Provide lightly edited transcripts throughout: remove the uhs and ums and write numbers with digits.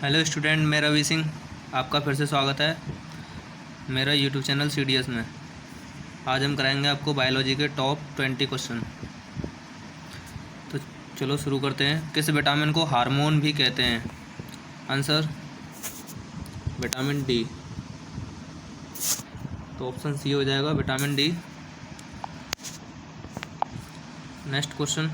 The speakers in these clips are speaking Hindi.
हेलो स्टूडेंट, मैं रवि सिंह। आपका फिर से स्वागत है मेरा यूट्यूब चैनल CDS में। आज हम कराएंगे आपको बायोलॉजी के टॉप 20 क्वेश्चन। तो चलो शुरू करते हैं। किस विटामिन को हार्मोन भी कहते हैं? Answer vitamin D. तो ऑप्शन सी हो जाएगा, vitamin D. Next question.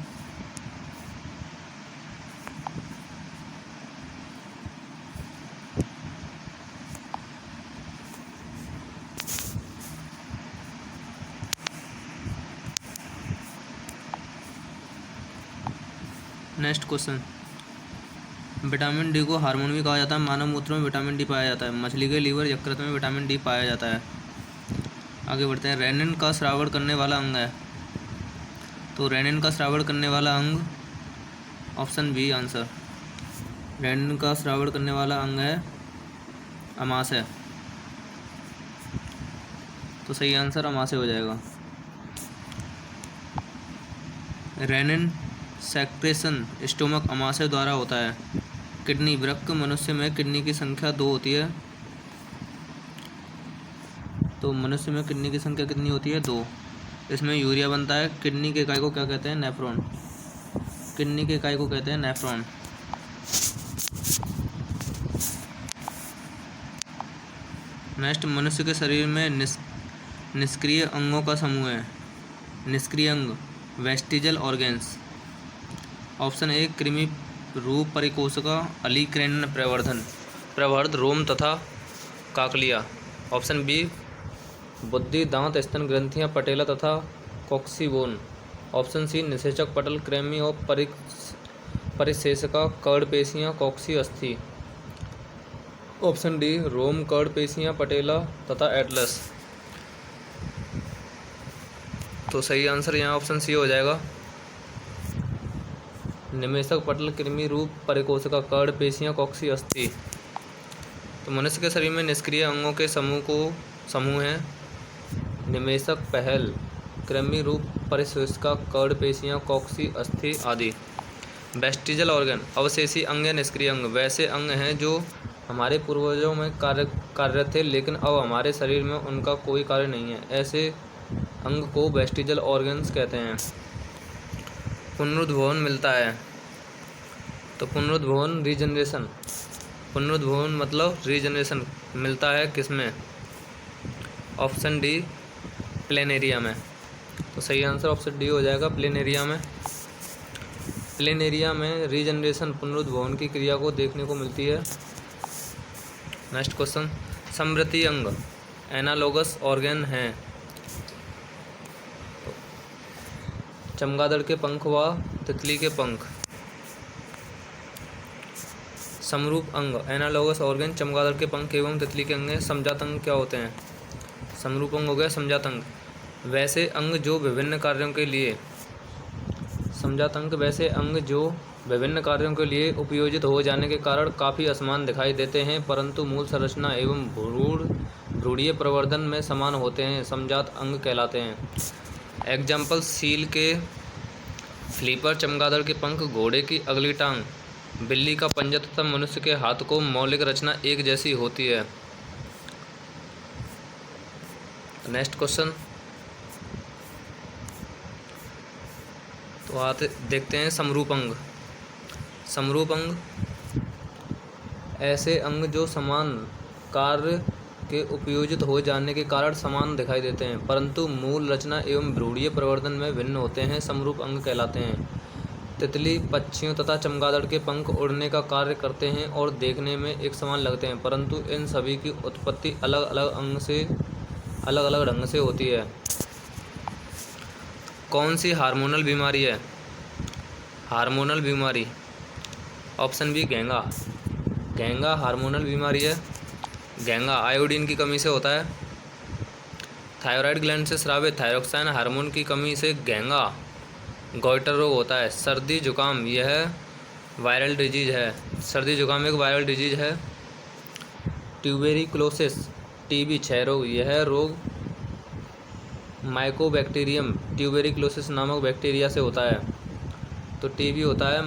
Next question. Vitamin D को हार्मोन भी कहा जाता है। मानव मूत्र में विटामिन डी पाया जाता है। मछली के लीवर यकृत में विटामिन डी पाया जाता है। आगे बढ़ते हैं। रेनिन का स्रावण करने वाला अंग है। तो रेनिन का स्रावण करने वाला अंग ऑप्शन बी आंसर। रेनिन का स्रावण करने वाला अंग है अमाशय। तो सही आंसर अमाशय हो जाएगा। रेनिन सेक्रेशन स्टोमक अमाशय द्वारा होता है। किडनी वृक्क मनुष्य में किडनी की संख्या 2 होती है। तो मनुष्य में किडनी की संख्या कितनी होती है? 2। इसमें यूरिया बनता है। किडनी के इकाई को क्या कहते हैं? नेफ्रॉन। किडनी के इकाई को कहते हैं नेफ्रॉन। नेक्स्ट, मनुष्य के शरीर में निष्क्रिय अंगों का समूह है। निष्क्रिय अंग वेस्टिजल ऑर्गेन्स। ऑप्शन ए कृमि रूप परिकोशिका, अलीक्रेन प्रवर्ध रोम तथा काकलिया। ऑप्शन बी बुद्धि, दांत, स्तन ग्रंथियां, पटेला तथा कॉक्सीबोन। ऑप्शन सी निषेचक पटल, क्रेमी और परिशेषका, कर्ड पेशियां, कॉक्सी अस्थि। ऑप्शन डी रोम, कर्ड पेशियां, पटेला तथा एटलस। तो सही आंसर यहाँ ऑप्शन सी हो जाएगा। निमेषक पटल, कृमि रूप परिकोशिका, कर्ड पेशियां, कॉक्सी अस्थि। तो मनुष्य के शरीर में निष्क्रिय अंगों के समूह हैं निमेषक पहल, कृमि रूप परिशेषिका, कर्ड पेशियां, कॉक्सी अस्थि आदि। वेस्टिजल ऑर्गन अवशेषी अंग या निष्क्रिय अंग वैसे अंग हैं जो हमारे पूर्वजों में कार्य थे, लेकिन अब हमारे शरीर में उनका कोई कार्य नहीं है। ऐसे अंग को वेस्टिजल ऑर्गन्स कहते हैं। पुनरुद्भवन मिलता है। तो पुनरुद्भवन रीजनरेशन, पुनरुद्भवन मतलब रीजनरेशन मिलता है किसमें? ऑप्शन डी प्लेनेरिया में। तो सही आंसर ऑप्शन डी हो जाएगा, प्लेनेरिया में। प्लेनेरिया में रीजनरेशन पुनरुद्भवन की क्रिया को देखने को मिलती है। Next question. समवर्ती अंग एनालोगस ऑर्गन हैं। चमगादड़ के पंख व तितली के पंख। समरूप अंग एनालोगस ऑर्गन चमगादड़ के पंख एवं तितली के अंग हैं। समजात अंग क्या होते हैं? समरूप अंग हो गया समजात अंग। वैसे अंग जो विभिन्न कार्यों के लिए समजात अंग वैसे अंग जो विभिन्न कार्यों के लिए उपयोजित हो जाने के कारण काफ़ी असमान दिखाई देते हैं, परंतु मूल संरचना एवं भ्रूणीय प्रवर्धन में समान होते हैं, समजात अंग कहलाते हैं। एग्जाम्पल सील के फ्लीपर, चमगादड़ के पंख, घोड़े की अगली टांग, बिल्ली का पंजा तथा मनुष्य के हाथ को मौलिक रचना एक जैसी होती है। Next question. तो आते देखते हैं समरूप अंग। समरूप अंग ऐसे अंग जो समान कार्य के उपयोजित हो जाने के कारण समान दिखाई देते हैं, परंतु मूल रचना एवं भ्रूणीय प्रवर्धन में भिन्न होते हैं, समरूप अंग कहलाते हैं। तितली, पक्षियों तथा चमगादड़ के पंख उड़ने का कार्य करते हैं और देखने में एक समान लगते हैं, परंतु इन सभी की उत्पत्ति अलग अलग ढंग से होती है। कौन सी हार्मोनल बीमारी है? हार्मोनल बीमारी ऑप्शन बी घेंगा। घेंगा हार्मोनल बीमारी है। घेंगा आयोडीन की कमी से होता है। थायराइड ग्लैंड से स्रावित थायरोक्साइन हार्मोन की कमी से घेंगा गॉइटर रोग होता है। सर्दी जुकाम यह वायरल डिजीज है। सर्दी जुकाम एक वायरल डिजीज है। ट्यूबेरिक्लोसिस TB क्षय रोग यह रोग माइकोबैक्टीरियम ट्यूबेरिक्लोसिस नामक बैक्टीरिया से होता है। तो TB होता है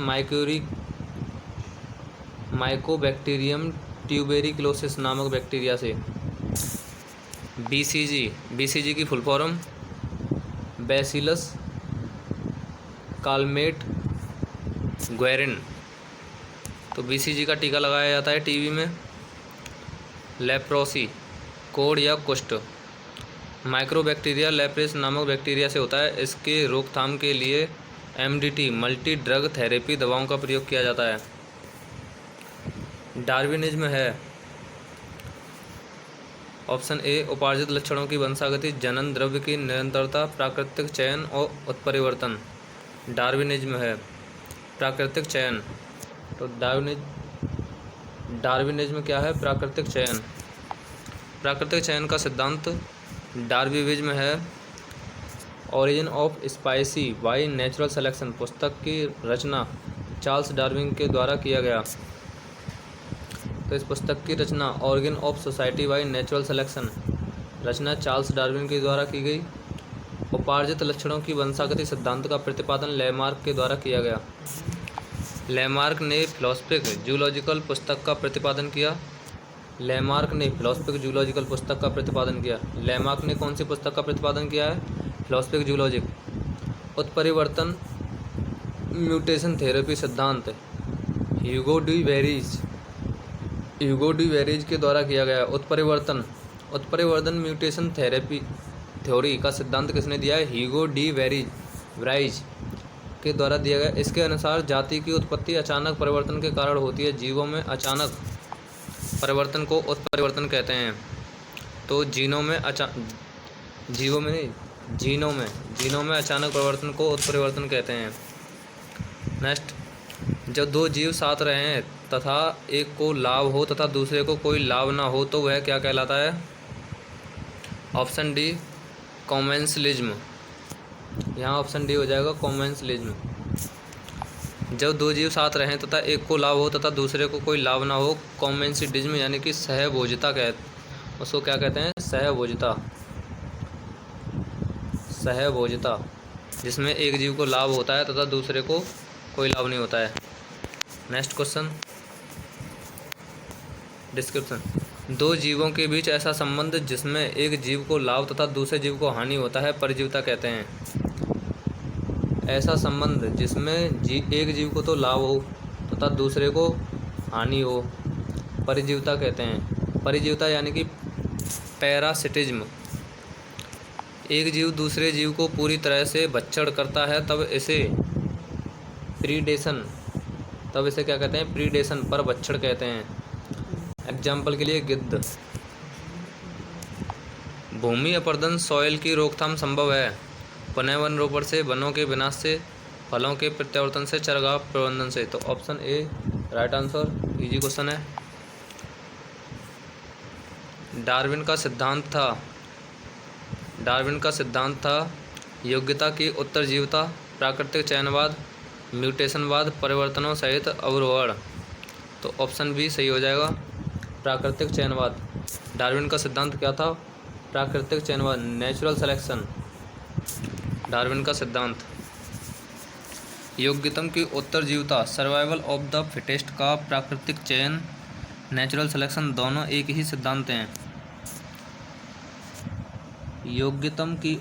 माइकोबैक्टीरियम ट्यूबेरिक्लोसिस नामक बैक्टीरिया से। बीसीजी की फुल फॉर्म बैसिलस कालमेट ग्वेरिन। तो बीसीजी का टीका लगाया जाता है टीबी में। लेप्रोसी कोढ़ या कुष्ठ माइक्रोबैक्टीरिया लेप्रेस नामक बैक्टीरिया से होता है। इसके रोकथाम के लिए एमडीटी मल्टी ड्रग थेरेपी दवाओं का प्रयोग किया जाता है। डार्विनिज्म है ऑप्शन ए उपार्जित लक्षणों की वंशागति, जनन द्रव्य की निरंतरता, प्राकृतिक चयन और उत्परिवर्तन। डार्विनिज्म है प्राकृतिक चयन। तो डार्विनिज्म क्या है? प्राकृतिक चयन। प्राकृतिक चयन का सिद्धांत डार्विनिज्म है। Origin of spicy bye natural selection पुस्तक की रचना चार्ल्स डार्विन के द्वारा किया गया। तो इस पुस्तक की रचना organ of society by natural selection रचना चार्ल्स डार्विन के द्वारा की गई। उपार्जित लक्षणों की वंशागति सिद्धांत का प्रतिपादन लेमार्क के द्वारा किया गया। लेमार्क ने फिलोसफिक जूलॉजिकल पुस्तक का प्रतिपादन किया। लेमार्क ने फिलोसफिक जूलॉजिकल पुस्तक का प्रतिपादन किया। लेमार्क ने कौन सी पुस्तक का प्रतिपादन किया है? Philosophic zoologic. उत्परिवर्तन म्यूटेशन थेरेपी सिद्धांत ह्यूगो डी वेरीज के द्वारा किया गया। उत्परिवर्तन म्यूटेशन थेरेपी थ्योरी का सिद्धांत किसने दिया है? ह्यूगो डी वेरीज के द्वारा दिया गया। इसके अनुसार जाति की उत्पत्ति अचानक परिवर्तन के कारण होती है। जीवों में अचानक परिवर्तन को उत्परिवर्तन कहते हैं। तो जीनों में अचानक परिवर्तन को उत्परिवर्तन कहते हैं। नेक्स्ट, जब दो जीव साथ रहे हैं तथा एक को लाभ हो तथा दूसरे को कोई लाभ ना हो तो वह क्या कहलाता है? Option D commensalism. यहाँ ऑप्शन डी हो जाएगा कॉमेंसलिज्म। जब दो जीव साथ रहें तथा एक को लाभ हो तथा दूसरे को कोई लाभ ना हो, कॉमेंसिडिज्म यानी कि सहभोजिता उसको क्या कहते हैं? सहभोजिता जिसमें एक जीव को लाभ होता है तथा दूसरे को कोई लाभ नहीं होता है। Next question description. दो जीवों के बीच ऐसा संबंध जिसमें एक जीव को लाभ तथा दूसरे जीव को हानि होता है परिजीवता कहते हैं। ऐसा संबंध जिसमें एक जीव को तो लाभ हो तथा दूसरे को हानि हो परिजीवता कहते हैं। परिजीवता यानी कि पैरासिटिज्म। एक जीव दूसरे जीव को पूरी तरह से भक्षण करता है तब इसे क्या कहते हैं? प्रीडेशन पर भक्षण कहते हैं। एग्जाम्पल के लिए गिद्ध। भूमि अपरदन सॉइल की रोकथाम संभव है पुनः वन रोपण से, वनों के विनाश से, फलों के प्रत्यावर्तन से, चरगाह प्रबंधन से। तो option A right answer. Easy question है। डार्विन का सिद्धांत था योग्यता की उत्तरजीविता, प्राकृतिक चयनवाद, म्यूटेशनवाद, परिवर्तनों सहित अवरोहण। तो ऑप्शन बी सही हो जाएगा, प्राकृतिक चयनवाद। डार्विन का सिद्धांत क्या था? प्राकृतिक चयनवाद, नेचुरल सिलेक्शन। डार्विन का सिद्धांत। योग्यतम की उत्तरजीविता, सर्वाइवल ऑफ द फिटेस्ट का प्राकृतिक चयन, नेचुरल सिलेक्शन दोनों एक ही सिद्धांत हैं। योग्यतम की